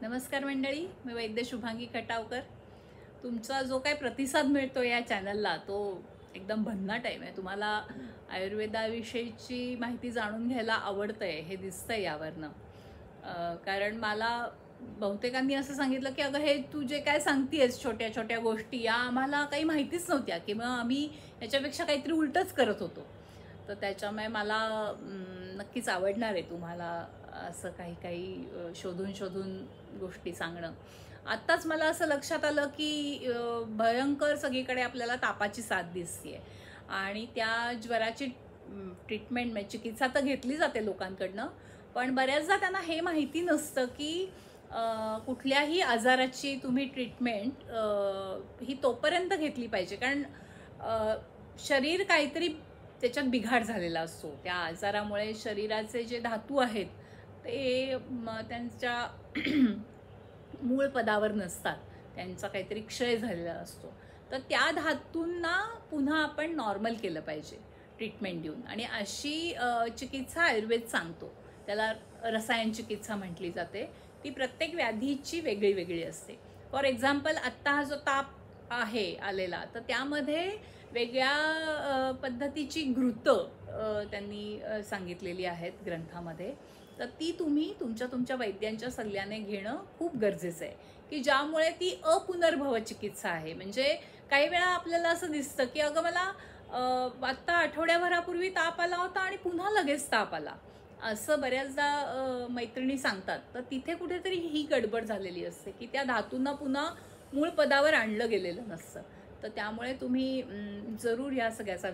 नमस्कार मंडळी, मी वैद्य शुभांगी खटावकर। तुमचा जो काही प्रतिसाद मिळतो या चॅनलला तो एकदम भन्नाट आहे। तुम्हाला आयुर्वेदाविषयीची माहिती जाणून घ्यायला आवडतंय हे दिसतंय यावरनं। कारण मला बहुतेकांनी असं सांगितलं की अगं हे तू जे काय सांगतेस छोट्या छोट्या गोष्टी या आम्हाला काही माहितीच नव्हत्या किंवा आम्ही याच्यापेक्षा काहीतरी उलटच करत होतो। तर त्याच्यामुळे मला नक्कीच आवडणार आहे तुम्हाला असं काही काही शोधून शोधून गोष्टी सांगणं। आत्ताच मला असं लक्षात आलं की भयंकर सगळीकडे आपल्याला तापाची साथ दिसते आणि त्या ज्वराची ट्रीटमेंट म्हणजे चिकित्सा तर घेतली जाते लोकांकडनं, पण बऱ्याचदा त्यांना हे माहिती नसतं की कुठल्याही आजाराची तुम्ही ट्रीटमेंट ही तोपर्यंत घेतली पाहिजे कारण शरीर काहीतरी त्याच्यात बिघाड झालेला असतो। त्या आजारामुळे शरीराचे जे धातू आहेत ते त्यांच्या मूळ पदावर नसतात, त्यांचा काहीतरी क्षय झालेला असतो। तर त्या धातूंना पुन्हा आपण नॉर्मल केलं पाहिजे ट्रीटमेंट देऊन, आणि अशी चिकित्सा आयुर्वेद सांगतो। त्याला रसायन चिकित्सा म्हटली जाते। ती प्रत्येक व्याधीची वेगळी वेगळी असते। फॉर एक्झाम्पल आत्ता हा जो ताप आहे आलेला, तर त्यामध्ये वेगळ्या पद्धतीची घृतं त्यांनी सांगितलेली आहेत ग्रंथामध्ये। तर ती तुम्ही तुमच्या वैद्यांच्या सल्ल्याने घेणं खूप गरजेचं आहे की ज्यामुळे ती अपुनर्भव चिकित्सा आहे। म्हणजे काही वेळा आपल्याला असं दिसतं की अगं मला आत्ता आठवड्याभरापूर्वी ताप आला होता आणि पुन्हा लगेच ताप आला, असं बऱ्याचदा मैत्रिणी सांगतात। तर तिथे कुठेतरी ही गडबड झालेली असते की त्या धातूंना पुन्हा मूळ पदावर आणलं गेलेलं नसतं। तर त्यामुळे तुम्ही जरूर ह्या सगळ्याचा